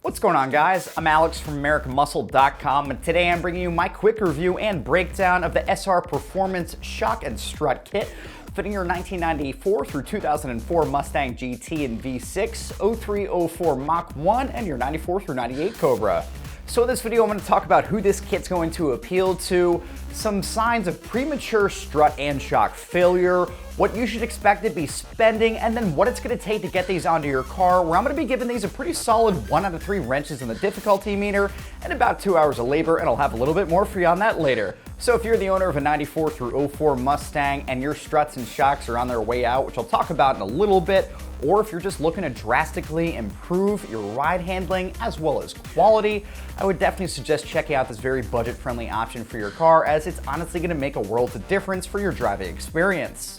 What's going on, guys? I'm Alex from AmericanMuscle.com, and today I'm bringing you my quick review and breakdown of the SR Performance Shock and Strut Kit, fitting your 1994 through 2004 Mustang GT and V6, 03, 04 Mach 1, and your 94 through 98 Cobra. So in this video, I'm going to talk about who this kit's going to appeal to, some signs of premature strut and shock failure, what you should expect to be spending, and then what it's going to take to get these onto your car, where I'm going to be giving these a pretty solid 1 out of 3 wrenches in the difficulty meter and about 2 hours of labor, and I'll have a little bit more for you on that later. So if you're the owner of a 94 through 04 Mustang and your struts and shocks are on their way out, which I'll talk about in a little bit, or if you're just looking to drastically improve your ride handling as well as quality, I would definitely suggest checking out this very budget-friendly option for your car, as it's honestly going to make a world of difference for your driving experience.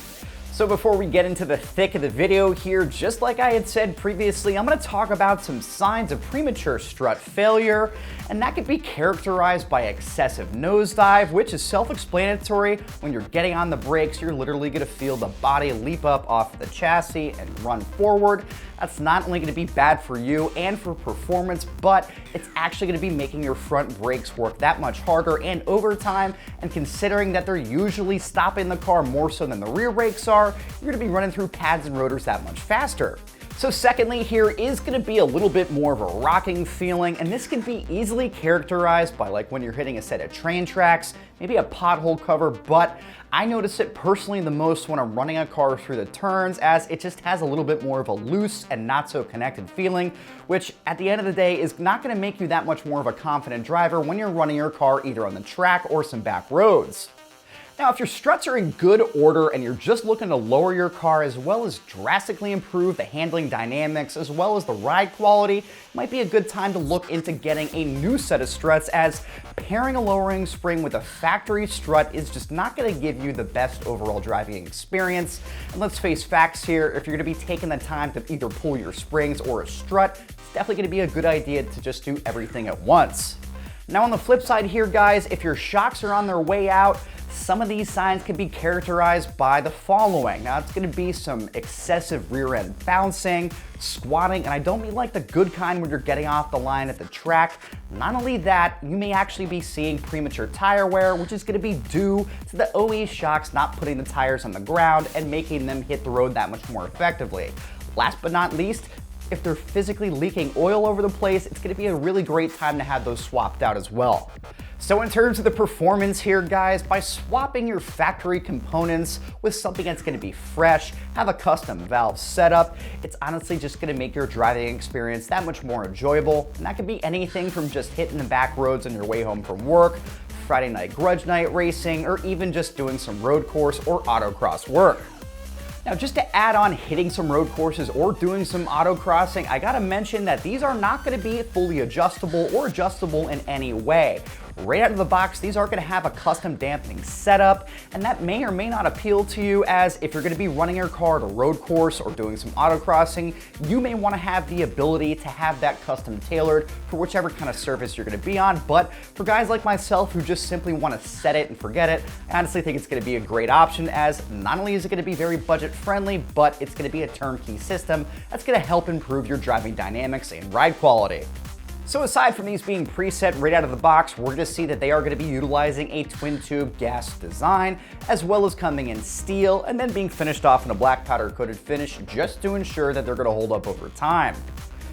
So before we get into the thick of the video here, just like I had said previously, I'm going to talk about some signs of premature strut failure, and that could be characterized by excessive nosedive, which is self-explanatory. When you're getting on the brakes, you're literally going to feel the body leap up off the chassis and run forward. That's not only going to be bad for you and for performance, but it's actually going to be making your front brakes work that much harder and over time, and considering that they're usually stopping the car more so than the rear brakes are, you're going to be running through pads and rotors that much faster. So secondly, here is going to be a little bit more of a rocking feeling, and this can be easily characterized by like when you're hitting a set of train tracks, maybe a pothole cover, but I notice it personally the most when I'm running a car through the turns, as it just has a little bit more of a loose and not so connected feeling, which at the end of the day is not going to make you that much more of a confident driver when you're running your car either on the track or some back roads. Now, if your struts are in good order and you're just looking to lower your car as well as drastically improve the handling dynamics as well as the ride quality, it might be a good time to look into getting a new set of struts, as pairing a lowering spring with a factory strut is just not going to give you the best overall driving experience. And let's face facts here, if you're going to be taking the time to either pull your springs or a strut, it's definitely going to be a good idea to just do everything at once. Now on the flip side here, guys, if your shocks are on their way out, some of these signs can be characterized by the following. Now, it's going to be some excessive rear end bouncing, squatting, and I don't mean like the good kind when you're getting off the line at the track. Not only that, you may actually be seeing premature tire wear, which is going to be due to the OE shocks not putting the tires on the ground and making them hit the road that much more effectively. Last but not least, if they're physically leaking oil over the place, it's going to be a really great time to have those swapped out as well. So in terms of the performance here, guys, by swapping your factory components with something that's going to be fresh, have a custom valve setup, it's honestly just going to make your driving experience that much more enjoyable. And that could be anything from just hitting the back roads on your way home from work, Friday night grudge night racing, or even just doing some road course or autocross work. Now, just to add on hitting some road courses or doing some autocrossing, I gotta mention that these are not gonna be fully adjustable or adjustable in any way. Right out of the box, these are going to have a custom dampening setup, and that may or may not appeal to you, as if you're going to be running your car at a road course or doing some autocrossing, you may want to have the ability to have that custom tailored for whichever kind of surface you're going to be on. But for guys like myself who just simply want to set it and forget it, I honestly think it's going to be a great option, as not only is it going to be very budget friendly, but it's going to be a turnkey system that's going to help improve your driving dynamics and ride quality. So aside from these being preset right out of the box, we're going to see that they are going to be utilizing a twin tube gas design, as well as coming in steel and then being finished off in a black powder coated finish, just to ensure that they're going to hold up over time.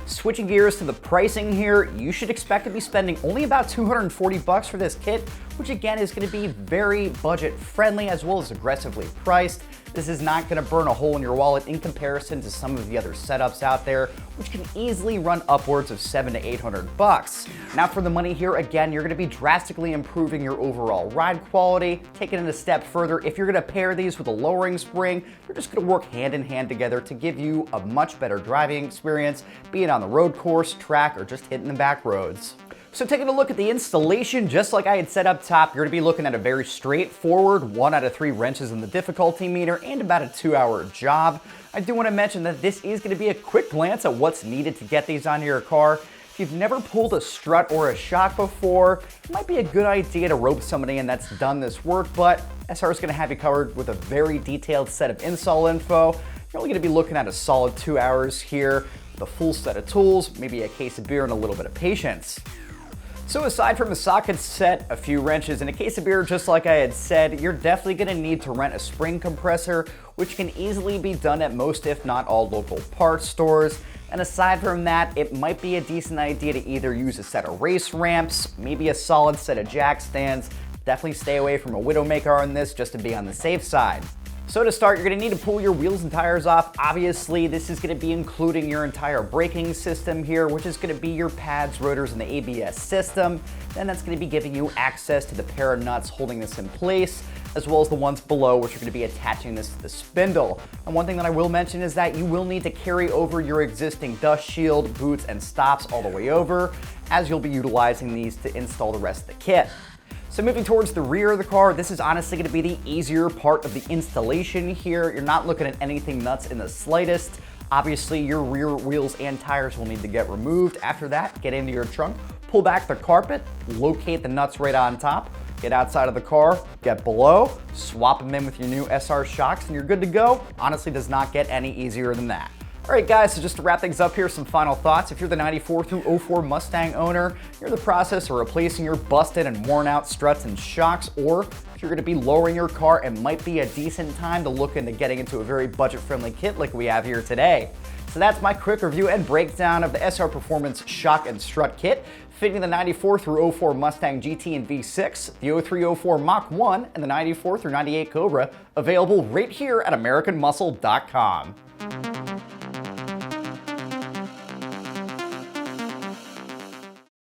Switching gears to the pricing here, you should expect to be spending only about $240 for this kit, which again is going to be very budget friendly as well as aggressively priced. This is not going to burn a hole in your wallet in comparison to some of the other setups out there, which can easily run upwards of $700 to $800. Now for the money here, again, you're going to be drastically improving your overall ride quality. Taking it a step further, if you're going to pair these with a lowering spring, they're just going to work hand in hand together to give you a much better driving experience, be it on the road course, track, or just hitting the back roads. So taking a look at the installation, just like I had said up top, you're going to be looking at a very straightforward 1 out of 3 wrenches in the difficulty meter and about a 2-hour job. I do want to mention that this is going to be a quick glance at what's needed to get these onto your car. If you've never pulled a strut or a shock before, it might be a good idea to rope somebody in that's done this work, but SR is going to have you covered with a very detailed set of install info. You're only going to be looking at a solid 2 hours here, with a full set of tools, maybe a case of beer and a little bit of patience. So aside from a socket set, a few wrenches, and a case of beer, just like I had said, you're definitely going to need to rent a spring compressor, which can easily be done at most, if not all, local parts stores. And aside from that, it might be a decent idea to either use a set of race ramps, maybe a solid set of jack stands. Definitely stay away from a Widowmaker on this just to be on the safe side. So to start, you're going to need to pull your wheels and tires off. Obviously, this is going to be including your entire braking system here, which is going to be your pads, rotors, and the ABS system. Then that's going to be giving you access to the pair of nuts holding this in place, as well as the ones below, which are going to be attaching this to the spindle. And one thing that I will mention is that you will need to carry over your existing dust shield, boots, and stops all the way over, as you'll be utilizing these to install the rest of the kit. So moving towards the rear of the car, this is honestly going to be the easier part of the installation here. You're not looking at anything nuts in the slightest. Obviously, your rear wheels and tires will need to get removed. After that, get into your trunk, pull back the carpet, locate the nuts right on top, get outside of the car, get below, swap them in with your new SR shocks, and you're good to go. Honestly, does not get any easier than that. All right, guys, so just to wrap things up here, some final thoughts. If you're the 94 through 04 Mustang owner, you're in the process of replacing your busted and worn out struts and shocks, or if you're gonna be lowering your car, it might be a decent time to look into getting into a very budget-friendly kit like we have here today. So that's my quick review and breakdown of the SR Performance Shock and Strut Kit, fitting the 94 through 04 Mustang GT and V6, the 03-04 Mach 1, and the 94 through 98 Cobra, available right here at AmericanMuscle.com.